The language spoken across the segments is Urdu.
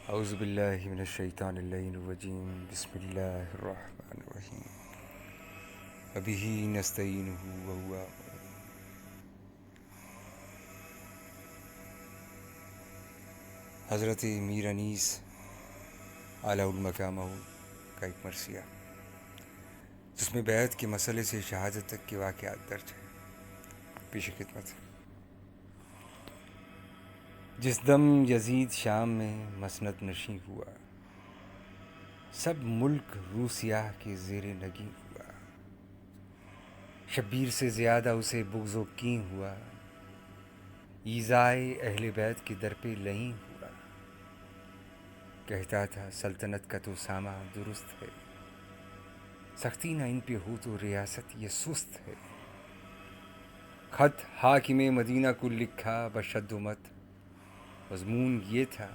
اعوذ باللہ من الشیطان اللعین الرجیم بسم اللہ الرحمن الرحیم وبہ نستعینہ وہو حضرت میر انیس اعلیٰ المقامہ کا ایک مرثیہ جس میں بیعت کے مسئلے سے شہادت تک کے واقعات درج ہیں. پیش خدمت. جس دم یزید شام میں مسند نشیں ہوا، سب ملک روسیہ کے زیر نگیں ہوا. شبیر سے زیادہ اسے بغض و کین ہوا، ایذائے اہل بیت کے در پہ لئیں ہوا. کہتا تھا سلطنت کا تو سامہ درست ہے، سختی نہ ان پہ ہو تو ریاست یہ سست ہے. خط حاکم مدینہ کو لکھا بشد و مت، مضمون یہ تھا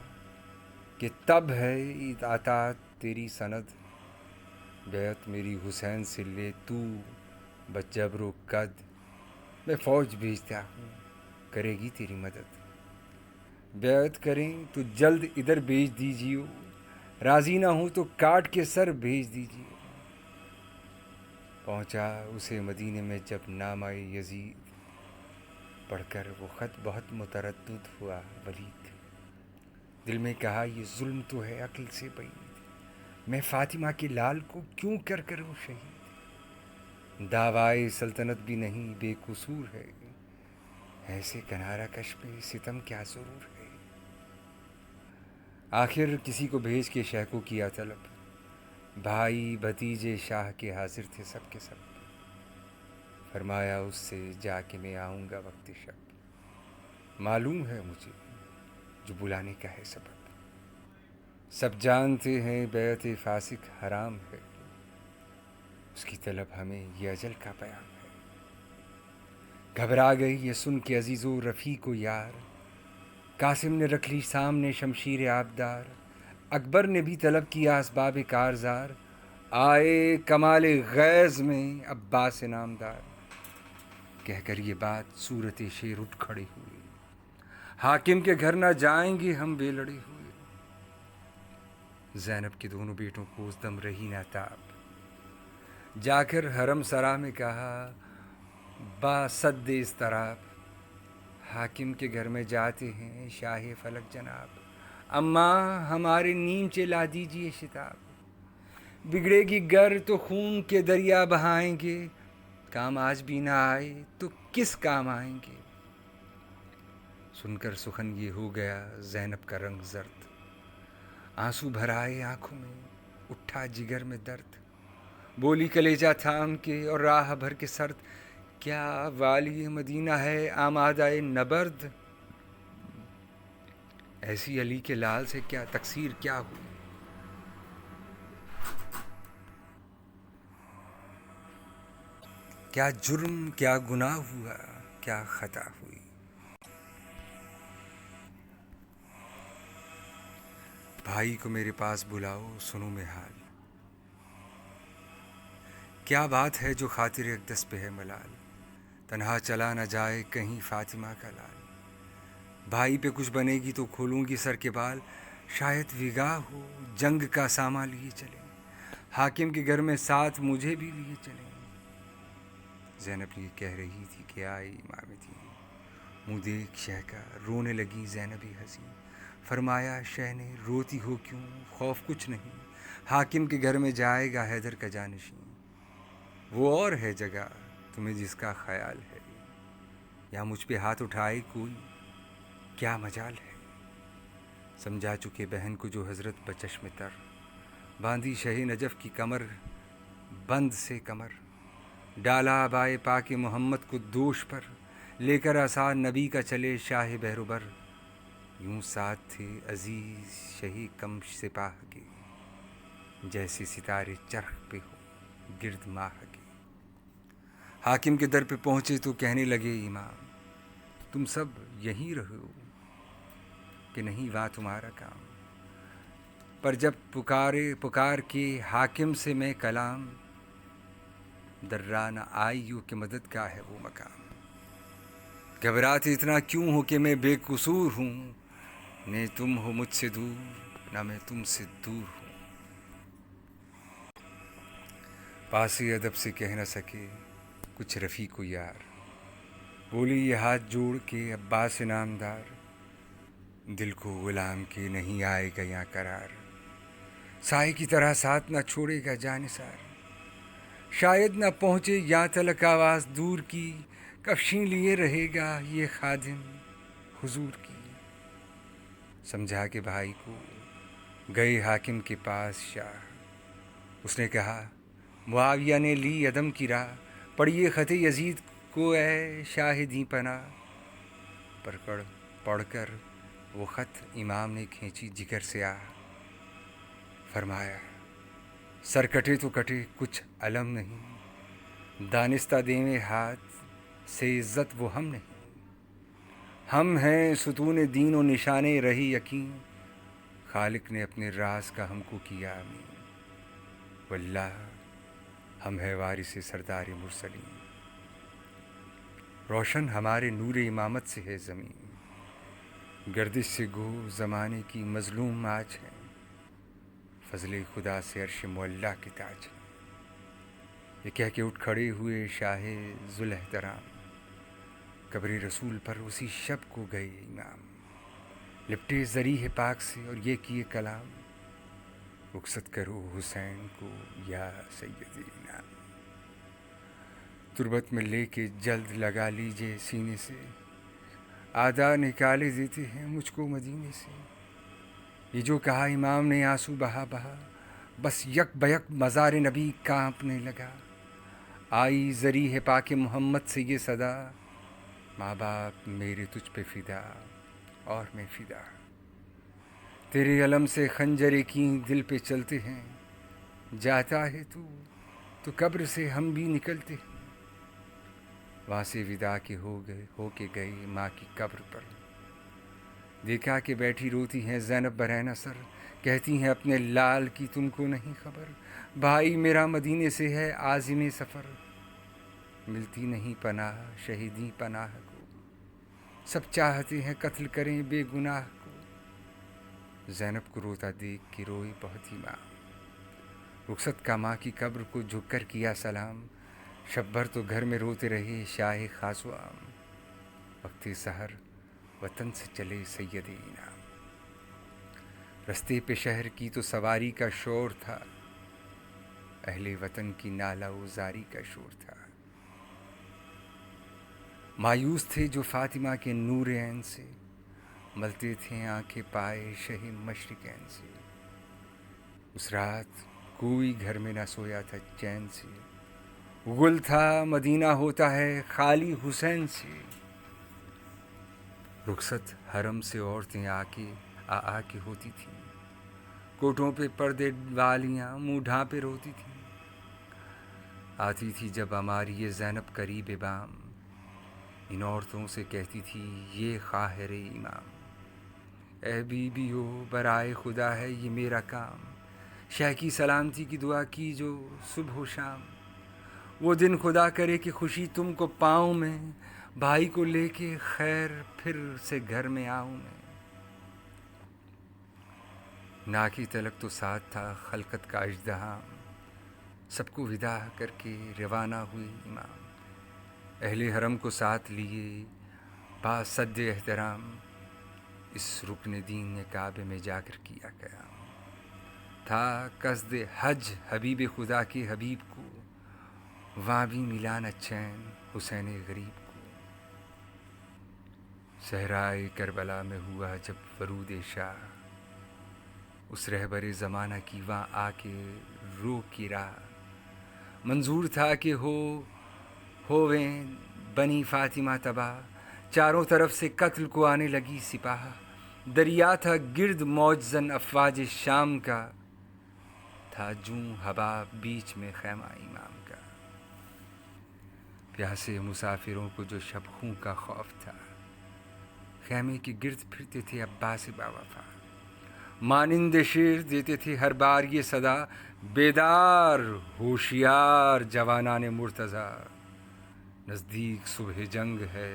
کہ تب ہے اطاعت تیری سند، بیعت میری حسین سے لے تو بجبر و قد. میں فوج بھیجتا ہوں کرے گی تیری مدد، بیعت کریں تو جلد ادھر بھیج دیجیو، راضی نہ ہوں تو کاٹ کے سر بھیج دیجیو. پہنچا اسے مدینے میں جب نامہ یزید، پڑھ کر وہ خط بہت متردد ہوا ولید. دل میں کہا یہ ظلم تو ہے عقل سے بعید، میں فاطمہ کے لال کو کیوں کروں شہید. دعوائے سلطنت بھی نہیں بے قصور ہے، ایسے کنارہ کش پہ ستم کیا ضرور ہے. آخر کسی کو بھیج کے شاہ کو کیا طلب، بھائی بھتیجے شاہ کے حاضر تھے سب کے سب. فرمایا اس سے جا کے میں آؤں گا وقت شب، معلوم ہے مجھے جو بلانے کا ہے سبب. سب جانتے ہیں بیعت فاسق حرام ہے، اس کی طلب ہمیں یہ اجل کا پیام ہے. گھبرا گئی یہ سن کے عزیز و رفیق و یار، قاسم نے رکھ لی سامنے شمشیر آبدار. اکبر نے بھی طلب کیا اسباب کارزار، آئے کمال غیظ میں عباس نامدار. کہہ کر یہ بات صورت شیر اٹھ کھڑے ہوئے، حاکم کے گھر نہ جائیں گے ہم بے لڑے ہوئے. زینب کے دونوں بیٹوں کو اس دم رہی نہ تاب، جا کر حرم سرا میں کہا با صد اضطراب، حاکم کے گھر میں جاتے ہیں شاہ فلک جناب. اماں ہمارے نیمچے لا دیجیے شتاب، بگڑے گی گر تو خون کے دریا بہائیں گے، کام آج بھی نہ آئے تو کس کام آئیں گے. سن کر سخن یہ ہو گیا زینب کا رنگ زرد، آنسو بھر آئے آنکھوں میں اٹھا جگر میں درد. بولی کلیجہ تھام کے اور راہ بھر کے سرد، کیا والی مدینہ ہے آمادہ نبرد. ایسی علی کے لال سے کیا تقصیر کیا ہوئی، کیا جرم کیا گناہ ہوا کیا خطا ہوئی. بھائی کو میرے پاس بلاؤ سنو میں حال، کیا بات ہے جو خاطر اقدس پہ ہے ملال. تنہا چلا نہ جائے کہیں فاطمہ کا لال، بھائی پہ کچھ بنے گی تو کھولوں گی سر کے بال. شاید وگاہ ہو جنگ کا سامان لیے چلیں، حاکم کے گھر میں ساتھ مجھے بھی لیے چلیں. زینب یہ کہہ رہی تھی کہ آئی امام دین، منہ دیکھ شہ کا رونے لگی زینبی حسین. فرمایا شہ نے روتی ہو کیوں خوف کچھ نہیں، حاکم کے گھر میں جائے گا حیدر کا جانشین. وہ اور ہے جگہ تمہیں جس کا خیال ہے، یا مجھ پہ ہاتھ اٹھائے کوئی کیا مجال ہے. سمجھا چکے بہن کو جو حضرت بچشم تر، باندھی شہ نجف کی کمر بند سے کمر. ڈالا بائے پاک محمد کو دوش پر، لے کر آثار نبی کا چلے شاہ بہروبر. یوں ساتھ تھے عزیز شہی کم سپاہ کے، جیسے ستارے چرخ پہ ہو گرد ماہ کے. حاکم کے در پہ پہنچے تو کہنے لگے امام، تم سب یہیں رہو کہ نہیں وہاں تمہارا کام. پر جب پکار کے حاکم سے میں کلام، درا نہ آئیو کہ مدد کا ہے وہ مقام. گھبراتے اتنا کیوں ہو کہ میں بے قصور ہوں، نے تم ہو مجھ سے دور، نہ میں تم سے دور ہوں۔ پاسی ادب سے کہہ نہ سکے کچھ رفیق و یار، بولی یہ ہاتھ جوڑ کے عباس نامدار، دل کو غلام کے نہیں آئے گا یہاں قرار، سائے کی طرح ساتھ نہ چھوڑے گا جانثار، شاید نہ پہنچے یہاں تلک آواز دور کی، کفشیں لیے رہے گا یہ خادم حضور کی۔ سمجھا کے بھائی کو گئے حاکم کے پاس شاہ، اس نے کہا معاویہ نے لی عدم کی راہ، پڑھیے خط یزید کو اے شاہدیں پناہ، پڑھ کر وہ خط امام نے کھینچی جگر سے آہ، فرمایا سر کٹے تو کٹے کچھ علم نہیں، دانستہ دیویں ہاتھ سے عزت وہ ہم نہیں، ہم ہیں ستون دین و نشان رہی یقین، خالق نے اپنے راز کا ہم کو کیا امین، واللہ ہم ہے وارث سردار مرسلین، روشن ہمارے نور امامت سے ہے زمین، گردش سے گو زمانے کی مظلوم آج ہے، فضل خدا سے عرش معلیٰ کے تاج ہے۔ یہ کہہ کے اٹھ کھڑے ہوئے شاہ ذوالحترام، قبر رسول پر اسی شب کو گئے امام، لپٹے ضریح پاک سے اور یہ کیے کلام، رخصت کرو حسین کو یا سیدی نام، تربت میں لے کے جلد لگا لیجئے سینے سے، آدھا نکالے دیتے ہیں مجھ کو مدینے سے، یہ جو کہا امام نے آنسو بہا بہا، بس یک بیک مزار نبی کانپنے لگا، آئی ذریح پاک محمد سے یہ صدا، ماں باپ میرے تجھ پہ فدا اور میں فدا، تیرے علم سے خنجر کی دل پہ چلتے ہیں، جاتا ہے تو قبر سے ہم بھی نکلتے ہیں، وہاں سے ودا کے ہو کے گئے ماں کی قبر پر، دیکھا کہ بیٹھی روتی ہیں زینب برہنہ سر، کہتی ہیں اپنے لال کی تم کو نہیں خبر، بھائی میرا مدینے سے ہے عازم سفر، ملتی نہیں پناہ شہیدی پناہ کو، سب چاہتے ہیں قتل کریں بے گناہ کو، زینب کو روتا دیکھ کے روئی بہت ہی ماں، رخصت کا ماں کی قبر کو جھک کر کیا سلام، شب بھر تو گھر میں روتے رہے شاہ خاص و عام، وقت سحر وطن سے چلے سید انعام، رستے پہ شہر کی تو سواری کا شور تھا، اہل وطن کی نالہ و زاری کا شور تھا، مایوس تھے جو فاطمہ کے نور عین سے، ملتے تھے آنکھیں پائے شہ مشرقین سے، اس رات کوئی گھر میں نہ سویا تھا چین سے، گل تھا مدینہ ہوتا ہے خالی حسین سے، رخصت حرم سے عورتیں آ کے ہوتی تھیں، کوٹوں پہ پردے والیاں منہ ڈھانپے روتی تھیں، آتی تھی جب ہماری یہ زینب قریب بام، ان عورتوں سے کہتی تھی یہ خواہر امام، اے بی بی ہو برائے خدا ہے یہ میرا کام، شہ کی سلامتی کی دعا کی جو صبح و شام، وہ دن خدا کرے کہ خوشی تم کو پاؤں میں، بھائی کو لے کے خیر پھر سے گھر میں آؤں میں، ناکی تلک تو ساتھ تھا خلقت کا اژدہام، سب کو ودا کر کے روانہ ہوئے امام، اہل حرم کو ساتھ لیے با صد احترام، اس رکن دین نے کعبے میں جا کر کیا قیام، تھا قصد حج حبیب خدا کے حبیب کو، وہاں بھی ملا نہ چین حسین غریب کو، صحرائے کربلا میں ہوا جب ورود شاہ، اس رہبر زمانہ کی وہاں آ کے رو کی راہ، منظور تھا کہ ہوویں بنی فاطمہ تباہ، چاروں طرف سے قتل کو آنے لگی سپاہ، دریا تھا گرد موج زن افواج شام کا، تھا جوں حباب بیچ میں خیمہ امام کا، پیاسے مسافروں کو جو شب خوں کا خوف تھا، خیمے کے گرد پھرتے تھے عباس باوفا، مانند شیر دیتے تھے ہر بار یہ صدا، بیدار ہوشیار جوانان مرتضی، نزدیک صبح جنگ ہے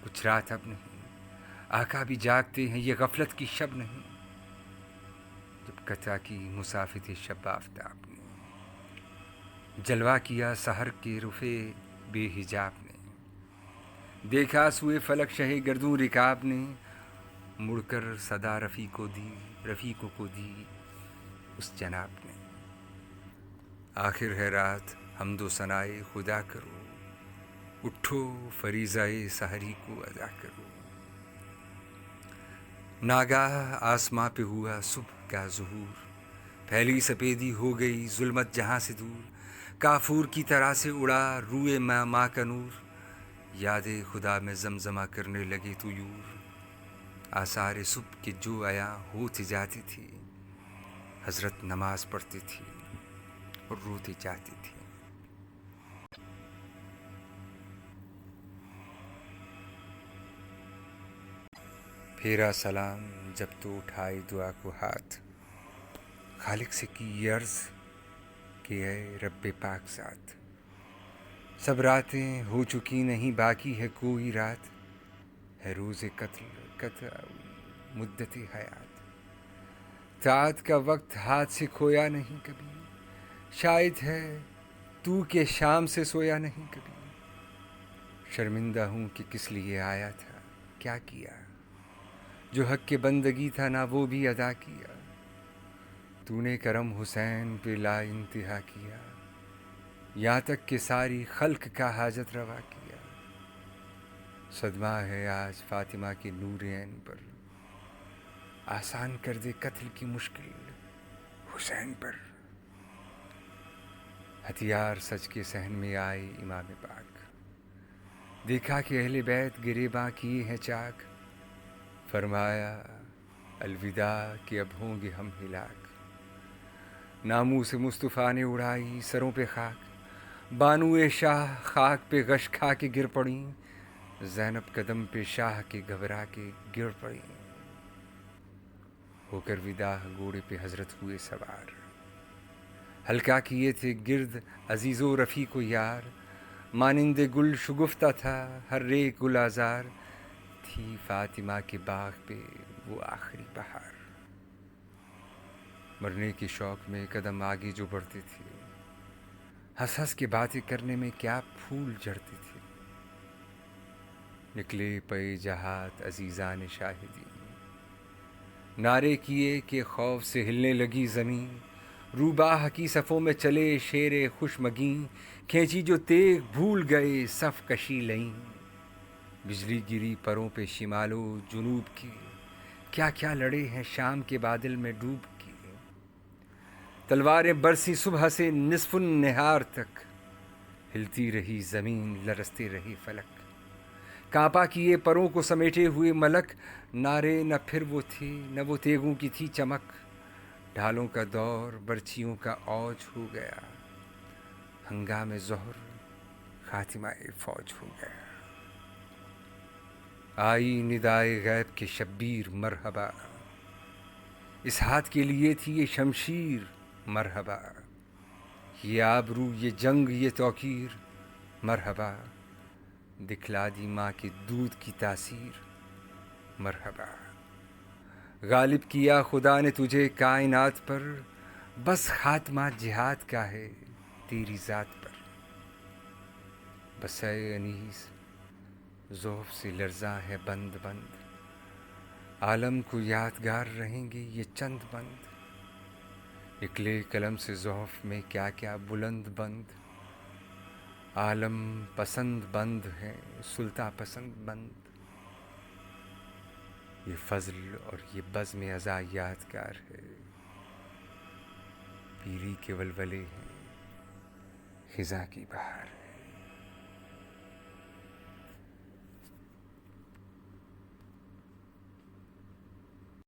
کچھ رات اب نہیں، آقا بھی جاگتے ہیں یہ غفلت کی شب نہیں، جب قطع کی مسافت شب آفتاب نے، جلوہ کیا سحر کے رفے بے حجاب نے، دیکھا سوئے فلک شہ گردوں رکاب نے، مڑ کر صدا رفیقوں کو دی اس جناب نے۔ آخر ہے رات حمد و ثنائے خدا کرو، اٹھو فریضۂ سحری کو ادا کرو۔ ناگاہ آسماں پہ ہوا صبح کا ظہور، پھیلی سپیدی ہو گئی ظلمت جہاں سے دور، کافور کی طرح سے اڑا روئے ماں کا نور، یاد خدا میں زمزمہ کرنے لگے طیور، آثار صبح کے جو عیاں ہوتے جاتی تھی، حضرت نماز پڑھتی تھی اور روتی جاتی تھی۔ پھیرا سلام جب تو اٹھائے دعا کو ہاتھ، خالق سے کی عرض کہ اے رب پاک ذات، سب راتیں ہو چکی نہیں باقی ہے کوئی رات، ہے روز قتل مدت حیات، طاعت کا وقت ہاتھ سے کھویا نہیں کبھی، شاید ہے تو کہ شام سے سویا نہیں کبھی، شرمندہ ہوں کہ کس لیے آیا تھا، کیا کیا، جو حق کے بندگی تھا نہ وہ بھی ادا کیا، تو نے کرم حسین پہ لا انتہا کیا، یہاں تک کہ ساری خلق کا حاجت روا کیا، صدمہ ہے آج فاطمہ کے نور عین پر، آسان کر دے قتل کی مشکل حسین پر، ہتھیار سج کے صحن میں آئے امام پاک، دیکھا کہ اہل بیت گریباں کیے ہیں چاک، فرمایا الوداع کہ اب ہوں گے ہم ہلاک، ناموس مصطفیٰ نے اڑائی سروں پہ خاک، بانوئے شاہ خاک پہ غش کھا کے گر پڑیں، زینب قدم پہ شاہ کے گھبرا کے گر پڑیں، ہو کر وداع گھوڑے پہ حضرت ہوئے سوار، ہلکا کیے تھے گرد عزیز و رفیق و یار، مانند گل شگفتہ تھا ہر ایک گل آزار، تھی فاطمہ کے باغ پہ وہ آخری بہار، مرنے کے شوق میں قدم آگے جو بڑھتے تھے، ہنس ہنس کے باتیں کرنے میں کیا پھول جھڑتے تھے، نکلے پے جہات عزیزان شاہدی، نعرے کیے کہ خوف سے ہلنے لگی زمین، روباہ کی صفوں میں چلے شیر خوش مگیں، کھینچی جو تیغ بھول گئے صف کشی لئیں، بجلی گری پروں پہ شمال و جنوب کی، کیا کیا لڑے ہیں شام کے بادل میں ڈوب کی، تلواریں برسی صبح سے نصف النہار تک، ہلتی رہی زمین لرزتے رہے فلک، کانپا کیے پروں کو سمیٹے ہوئے ملک، نعرے نہ پھر وہ تھے نہ وہ تیغوں کی تھی چمک، ڈھالوں کا دور برچھیوں کا اوج ہو گیا، ہنگام ظہر خاتمہ فوج ہو گیا، آئی ندائے غیب کے شبیر مرحبا، اس ہاتھ کے لیے تھی یہ شمشیر مرحبا، یہ آبرو یہ جنگ یہ توقیر مرحبا، دکھلا دی ماں کے دودھ کی تاثیر مرحبا، غالب کیا خدا نے تجھے کائنات پر، بس خاتمہ جہاد کا ہے تیری ذات پر، بس اے انیس ذوف سے لرزاں ہے بند بند، عالم کو یادگار رہیں گے یہ چند بند، نکلے قلم سے ذوف میں کیا کیا بلند بند، عالم پسند بند ہے سلطاں پسند بند، یہ فضل اور یہ بزم ازاں یادگار ہے، پیری کے ولولے ہیں خزاں کی بہار ہے۔